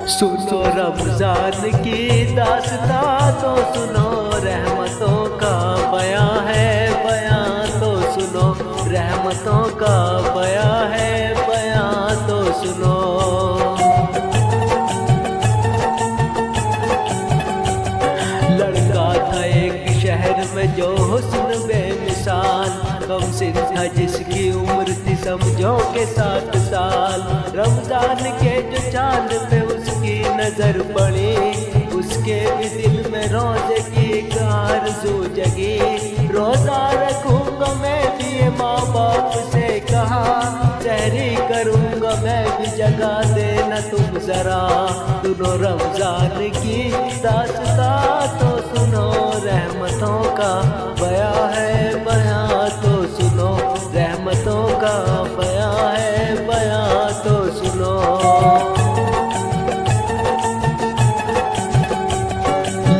सुनो रमजान की दास्तां तो सुनो, रहमतों का बयां है बयां तो सुनो, रहमतों का बयां है बयां तो सुनो। लड़का था एक शहर में जो हुस्न बेमिसाल, कम सिन था जिसकी उम्र थी समझो के 7 साल। रमजान के जो चांद पे उसकी नजर पड़ी, उसके भी दिल में रोजे की एक आरज़ू जगी। रोजा रखूंगा मैं भी ये माँ बाप से कहा, सहरी करूंगा मैं भी जगा देना तुम जरा। सुनो रमजान की दास्तां तो सुनो, रहमतों का बयां है बयां तो सुनो, रहमतों का बयां है बयां तो सुनो।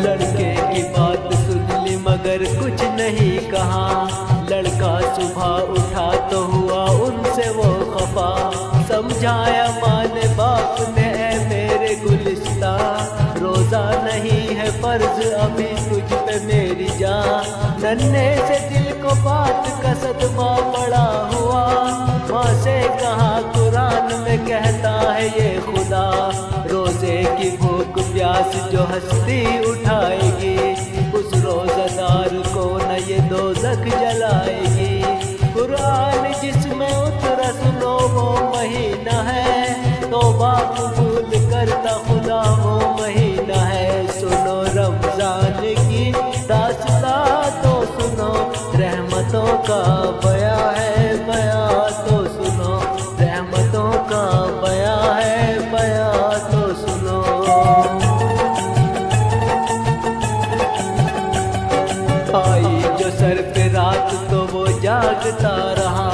लड़के की बात सुन ली मगर कुछ नहीं कहा, लड़का सुबह उठा तो हुआ उनसे वो खफा। समझाया माँ ने बाप ने ऐ मेरे गुलिस्ता, रोजा नहीं है फर्ज अभी तुझ पे मेरी जान। नन्हे से दिल को बात का सदमा पड़ा हुआ, माँ से कहा कुरान में कहता है ये खुदा, रोजे की भूख प्यास जो हस्ती उठाएगी, उस रोजादार को न ये दोज़ख जलाएगी। कुरान जिसमें उतरा सुनो वो महीना है, तौबा कबूल करता खुदा वो महीना है। सुनो रमजान की दास्तां तो सुनो, रहमतों का बयां है बयां तो सुनो, रहमतों का बयां है बयां तो सुनो। आई जो सर पे रात तो वो जागता रहा,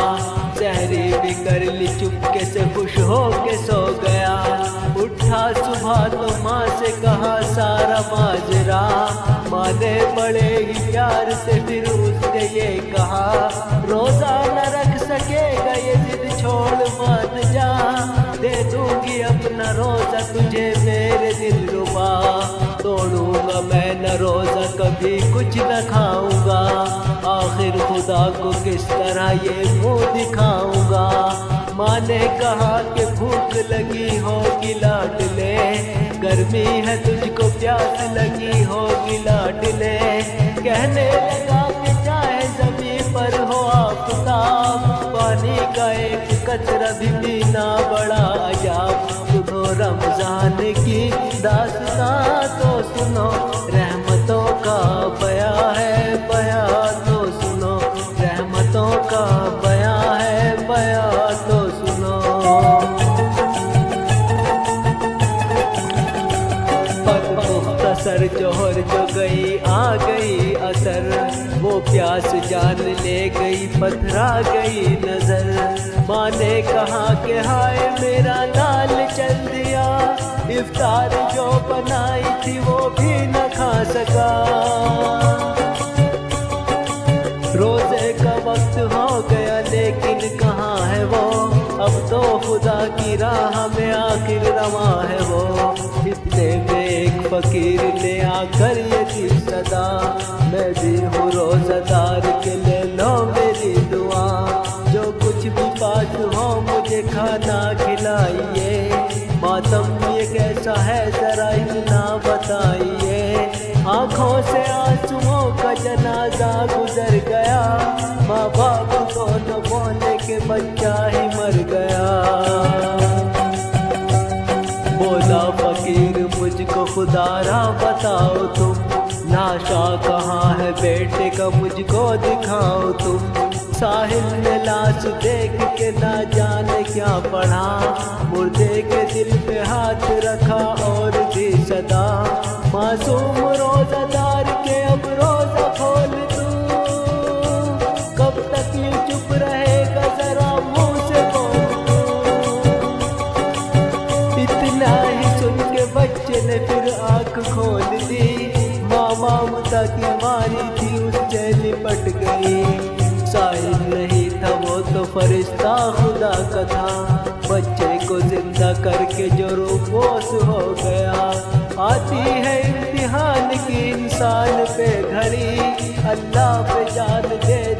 सहरी भी कर ली चुपके से खुश हो के सो गया। उठा सुबह तो माँ से कहा सारा माजरा, माँ ने बड़े ही प्यार से फिर उसने ये कहा, रोजा न रख सकेगा ये जिद छोड़ मान जा, दे दूंगी अपना रोजा तुझे मेरे दिल रुबा। तोड़ूंगा मैं न रोजा कभी कुछ न खाऊंगा, आखिर खुदा को किस तरह ये मुँह दिखाऊंगा। माँ ने कहा कि भूख लगी होगी लाडले, गर्मी है तुझको प्यास लगी होगी लाडले। कहने लगा कि चाहे ज़मीन पर हो आफताब, पानी का एक कतरा भी पीना बड़ा अजाब। सुनो रमजान की दास्तां तो सुनो, रहमतों का बयां है बयां तो सुनो, रहमतों का बयां है बयां तो सुनो। पर मुख्तसर जोहर जो गई आ गई असर, वो प्यास जान ले गई पथरा गई नजर। माँ ने कहा कि हाय मेरा लाल चल दिया, इफ्तार जो बनाई थी वो भी न खा सका। रोजे का वक्त हो गया लेकिन कहाँ है वो, अब तो खुदा की राह में आखिर रवा है वो। इतने में एक फकीर ने आकर ये दी सदा, मैं भी हूँ रोजादार के ले लो मेरी दुआ। जो कुछ भी बात हो मुझे खाना खिलाइए, मातम ये कैसा है जरा इतना बताइए। आँखों से आंसुओं का जनाजा गुजर गया, माँ बाप दोनों बोले के बच्चा ही मर गया। बोला फकीर मुझको खुदारा बताओ तुम, लाशा कहाँ है बेटे का मुझको दिखाओ तुम। साहिल ने लाश देख के ना जाने क्या पढ़ा, मुर्दे के दिल पे हाथ रखा और दी सदा। मासूम रोजादार के अब रोजा खोल तू, कब तक यूं चुप रहेगा जरा मुँह से बोल तू। इतना ही सुन के बच्चे ने फिर आँख खोल दी, माँ ममता की मारी थी उससे लिपट गई। साहिल नहीं था वो तो फरिश्ता खुदा का था, बच्चे को जिंदा करके जो रूपोस हो गया। आती है इम्तिहान की इंसान पे घड़ी, अल्लाह पे जान दे